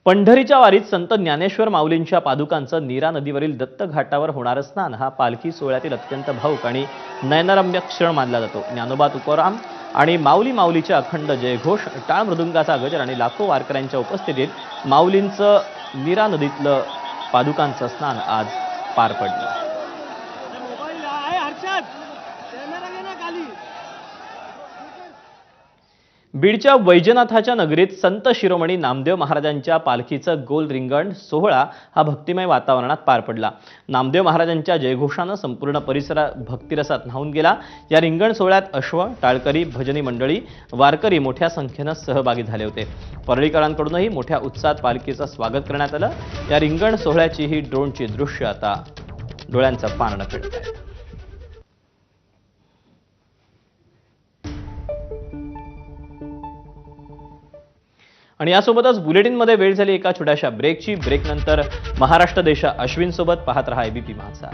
पंढरीच्या वारीत संत ज्ञानेश्वर माऊलींच्या पादुकांचं नीरा नदीवरील दत्त घाटावर होणारं स्नान हा पालखी सोहळ्यातील अत्यंत भावूक आणि नयनरम्य क्षण मानला जातो। ज्ञानोबा तुकाराम आणि माऊली माऊलीच्या अखंड जयघोष, टाळ मृदुंगाचा गजर आणि लाखो वारकऱ्यांच्या उपस्थितीत माऊलींचं नीरा नदीतलं पादुकांचं स्नान आज पार पडलं। बीडच्या वैजनाथाच्या नगरीत संत शिरोमणी नामदेव महाराजांच्या पालखीचं गोल रिंगण सोहळा हा भक्तिमय वातावरणात पार पडला। नामदेव महाराजांच्या जयघोषानं संपूर्ण परिसर भक्तिरसात न्हाऊन गेला। या रिंगण सोहळ्यात अश्व, टाळकरी, भजनी मंडळी, वारकरी मोठ्या संख्येनं सहभागी झाले होते। परळीकरांकडूनही मोठ्या उत्साहात पालखीचं स्वागत करण्यात आलं। या रिंगण सोहळ्याची ही ड्रोनची दृश्य आता डोळ्यांचं पारणं फिरत आहे। आणि यासोबतच बुलेटिनमध्ये वेळ झाली एका छोट्याशा ब्रेकची। ब्रेकनंतर महाराष्ट्र देशा अश्विन सोबत पाहत रहा एबीपी माझा।